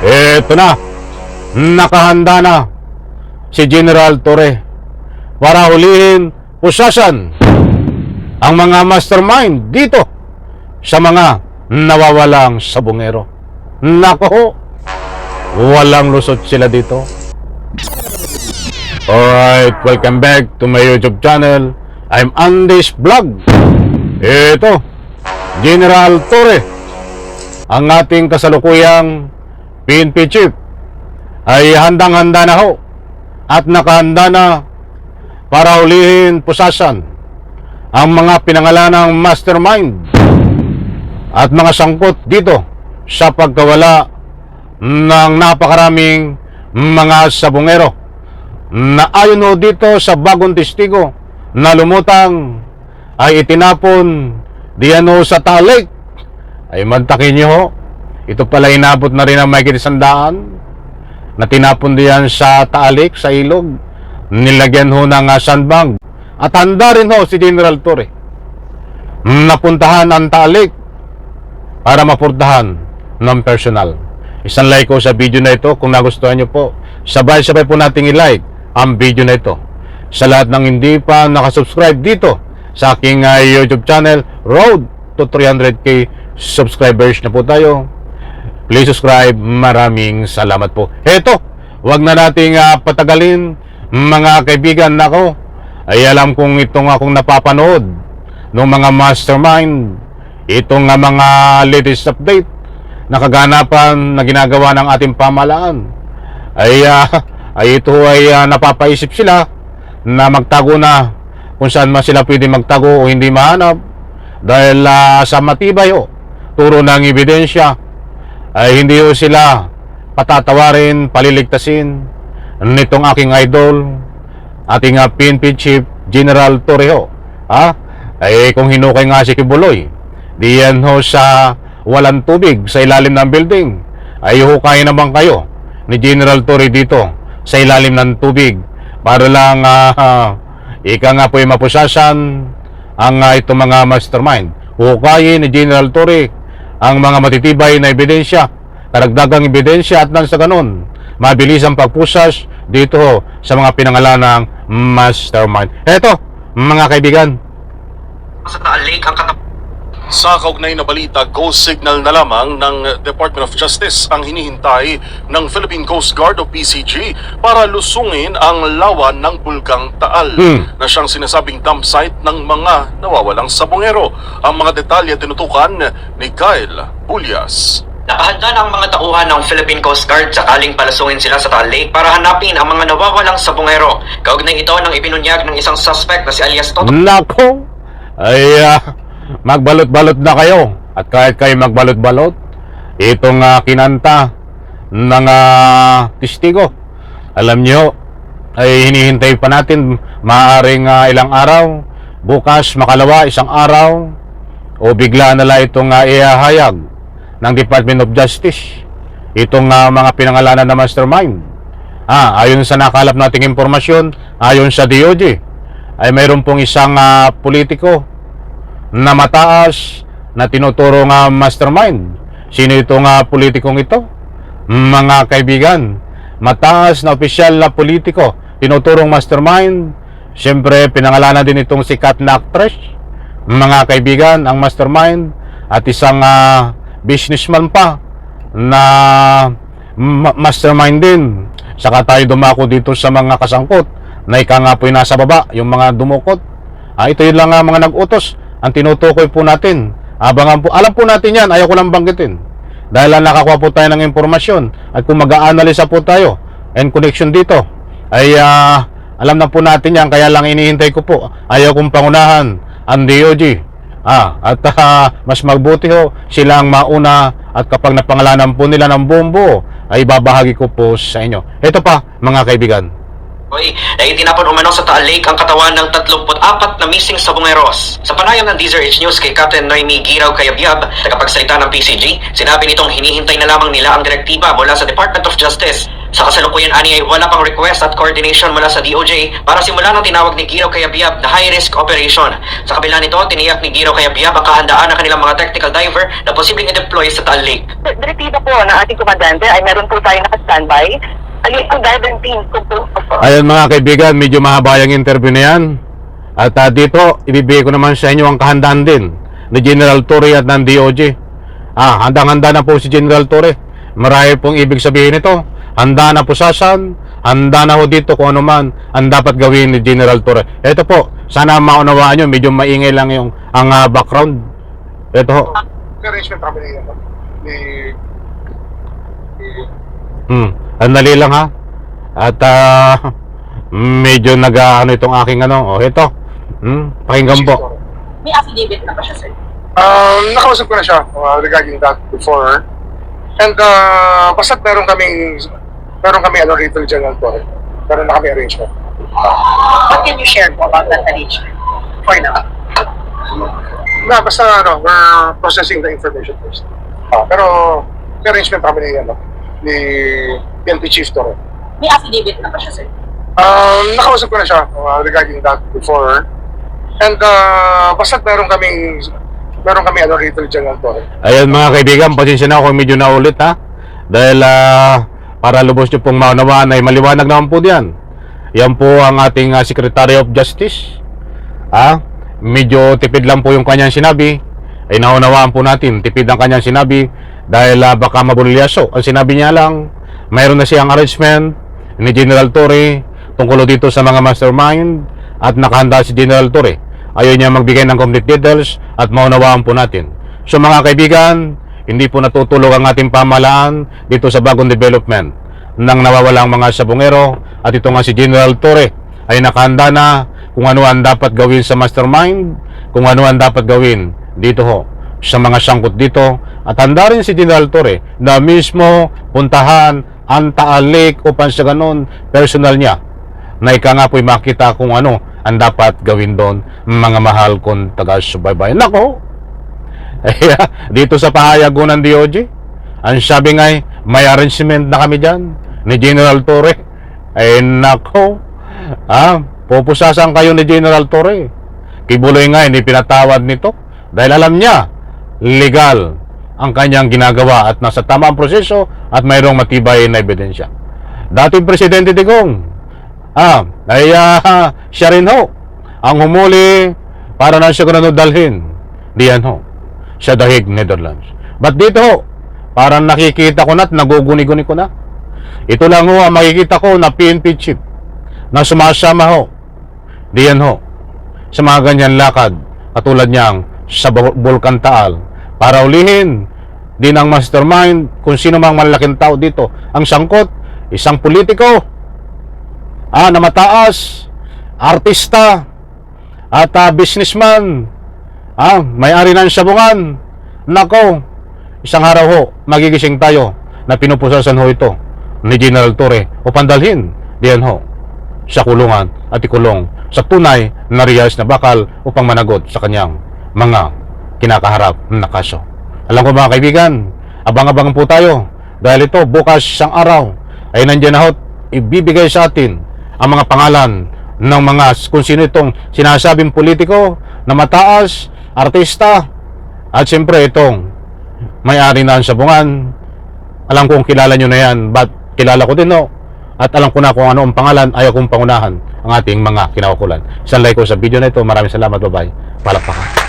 Eto na, nakahanda na si General Torre para hulihin, pusasan ang mga mastermind dito sa mga nawawalang sabungero. Nako, walang lusot sila dito. Alright, welcome back to my YouTube channel. I'm Andy's Vlog. Ito, General Torre, ang ating kasalukuyang PNP Chief, ay handang-handa na ho at nakahanda na para hulihin, pusasan ang mga pinangalanang mastermind at mga sangkot dito sa pagkawala ng napakaraming mga sabungero na ayon ho dito sa bagong testigo na lumutang ay itinapon diyan ho sa Talik. Ay mantakin nyo ho, ito pala inabot na rin ang mahigit 100 na tinapon diyan sa Talik, sa ilog. Nilagyan ho ng sandbag. At handa rin ho si General Torre napuntahan ang Talik para mapurdahan ng personal. Isang like ko sa video na ito kung nagustuhan nyo po. Sabay-sabay po nating i-like ang video na ito. Sa lahat ng hindi pa nakasubscribe dito sa aking YouTube channel, Road to 300k subscribers na po tayo. Please subscribe. Maraming salamat po. Eto, wag na nating patagalin mga kaibigan. Nako, ay alam kong itong akong napapanood ng mga mastermind, itong mga latest update na kaganapan na ginagawa ng ating pamahalaan ay ito ay napapaisip sila na magtago na kung saan man sila pwede magtago o hindi mahanap dahil sa matibay o turo ng ebidensya ay hindi ho sila patatawarin, paliligtasin nitong aking idol, ating PNP Chief General Torre ho. Ay kung hinukay nga si Kibuloy diyan ho sa walang tubig sa ilalim ng building, ay hukay naman kayo ni General Torre dito sa ilalim ng tubig para lang ika nga po yung mapusasan ang itong mga mastermind. Hukayin ni General Torre ang mga matitibay na ebidensya, karagdagang ebidensya, at nang sa ganun mabilis ang pagpusas dito ho sa mga pinangalanang mastermind. Eto mga kaibigan, sa Talik ang Sa kaugnay na balita, ghost signal na lamang ng Department of Justice ang hinihintay ng Philippine Coast Guard o PCG para lusungin ang lawan ng Bulgang Taal na siyang sinasabing dump site ng mga nawawalang sabongero. Ang mga detalye tinutukan ni Kyle Pulias. Nakahanda na ang mga tauhan ng Philippine Coast Guard sakaling palasungin sila sa Taal Lake para hanapin ang mga nawawalang sabongero. Kaugnay ito ng ipinunyag ng isang suspect na si alias Toto. nako, ay magbalot-balot na kayo. At kahit kayo magbalot-balot, itong kinanta ng testigo, alam nyo, ay hinihintay pa natin maaaring ilang araw, bukas, makalawa, isang araw, o bigla na lang itong ihahayag ng Department of Justice itong mga pinangalanan na mastermind. Ayon sa nakalap nating impormasyon, ayon sa DOJ, ay mayroon pong isang politiko na mataas na tinuturo mastermind. Sino itong politikong ito? Mga kaibigan, mataas na opisyal na politiko tinuturong mastermind. Siyempre pinangalanan din itong sikat na actress. Mga kaibigan, ang mastermind at isang businessman pa na mastermind din. Saka tayo dumako dito sa mga kasangkot na ika nga po nasa baba, yung mga dumukot. Ito yun lang mga nag-utos ang tinutukoy po natin. Abangan po, alam po natin yan, ayaw ko lang banggitin dahil nakakuha po tayo ng impormasyon. At kung mag-a-analisa po tayo and connection dito ay alam na po natin yan, kaya lang inihintay ko po, ayaw kong pangunahan ang DOJ. At mas magbuti ho silang mauna, at kapag napangalanan po nila ng bombo ay babahagi ko po sa inyo. Ito pa mga kaibigan, ay itinapon umano sa Taal Lake ang katawan ng 34 na missing sabongeros. Sa panayam ng DZRH News kay Captain Noemi Giraw Kayabyab, tagapagsalita ng PCG, sinabi nitong hinihintay na lamang nila ang direktiba mula sa Department of Justice Sa kasalukuyan ani ay wala pang request at coordination mula sa DOJ para simulan ang tinawag ni Giro Cayabyab na high-risk operation. Sa kabila nito, tiniyak ni Giro Cayabyab ang kahandaan ng kanilang mga technical diver na posibleng i-deploy sa Taal Lake. Direktiba po ng ating komandante ay meron po tayo naka-standby. Alin po diving team po po. Ayun mga kaibigan, medyo mahaba yung interview na yan. At dito, ibibigay ko naman sa inyo ang kahandaan din ni General Torre at ng DOJ. Handang-handa na po si General Torre. Marami pong ibig sabihin nito. Handa na pusasan, handa na ho dito kung ano man ang dapat gawin ni General Torre. Ito po, sana maunawaan nyo, medyo maingay lang yung ang background. Ito ho. Arrangement kami Andali lang ha. At medyo ano itong aking ano. Ito. Pakinggan po. May affidavit na ba siya, sir? Nakausap ko na siya regarding that before. And basta't meron kami rito ni General Torre. Meron na kami arrangement. What can you share po about that arrangement? For now. Basta we're processing the information first. Pero may arrangement kami ni PNP Chief Torre. May affidavit na ba siya, sir? Nakausap ko na siya regarding that before. And basta't meron kami rito ni General Torre. Ayun mga kaibigan, pasensya na ako medyo naulit ha. Dahil para lubos nyo pong maunawaan ay maliwanag naman po diyan. Yan po ang ating Secretary of Justice. Medyo tipid lang po yung kanyang sinabi. Ay naunawaan po natin, tipid ang kanyang sinabi. Dahil baka mabulyaso. Ang sinabi niya lang, mayroon na siyang arrangement ni General Torre tungkol dito sa mga mastermind. At nakahanda si General Torre. Ayaw niya magbigay ng complete details at maunawaan po natin. So mga kaibigan, hindi po natutulog ang ating pamahalaan dito sa bagong development ng nawawalang mga sabungero. At ito nga si General Torre ay nakahanda na kung ano ang dapat gawin sa mastermind, kung ano ang dapat gawin dito ho sa mga sangkot dito. At handa rin si General Torre na mismo puntahan ang Taal Lake upang sa ganun personal niya na ika nga po'y makita kung ano ang dapat gawin doon, mga mahal kong taga-subaybay. Nako, dito sa pahayag ng DOJ, ang sabi nga may arrangement na kami dyan ni General Torre. Nako, pupusasan kayo ni General Torre. Kibuloy nga, hindi pinatawad nito dahil alam niya, legal ang kanyang ginagawa at nasa tamang proseso at mayroong matibay na ebidensya. Dating Presidente Digong, siya rin ho ang humuli para na siya kung dalhin diyan ho sa The Hague, Netherlands. But dito ho, parang nakikita ko na at naguguni-guni ko na. Ito lang ho ang makikita ko na PNP chief na sumasama ho diyan ho sa mga ganyan lakad katulad niyang sa Bulkan Taal para ulihin din ang mastermind kung sino mang malalaking tao dito ang sangkot, isang politiko na mataas, artista, at businessman, may-ari ng sabungan. Nako, isang araw ho, magigising tayo na pinupusasan ho ito ni General Torre upang dalhin diyan ho sa kulungan at ikulong sa tunay na riyas na bakal upang managot sa kanyang mga kinakaharap na kaso. Alam ko mga kaibigan, abang-abang po tayo dahil ito bukas isang araw ay nandiyan na ho ibibigay sa atin ang mga pangalan ng mga kung sino itong sinasabing politiko na mataas, artista, at siyempre itong may-ari na ang sabungan. Alam kong kilala nyo na yan, but kilala ko din no. At alam ko na kung ano ang pangalan, ayaw kong pangunahan ang ating mga kinaukulan. Isang like ko sa video na ito. Maraming salamat, bye-bye. Palakpakan.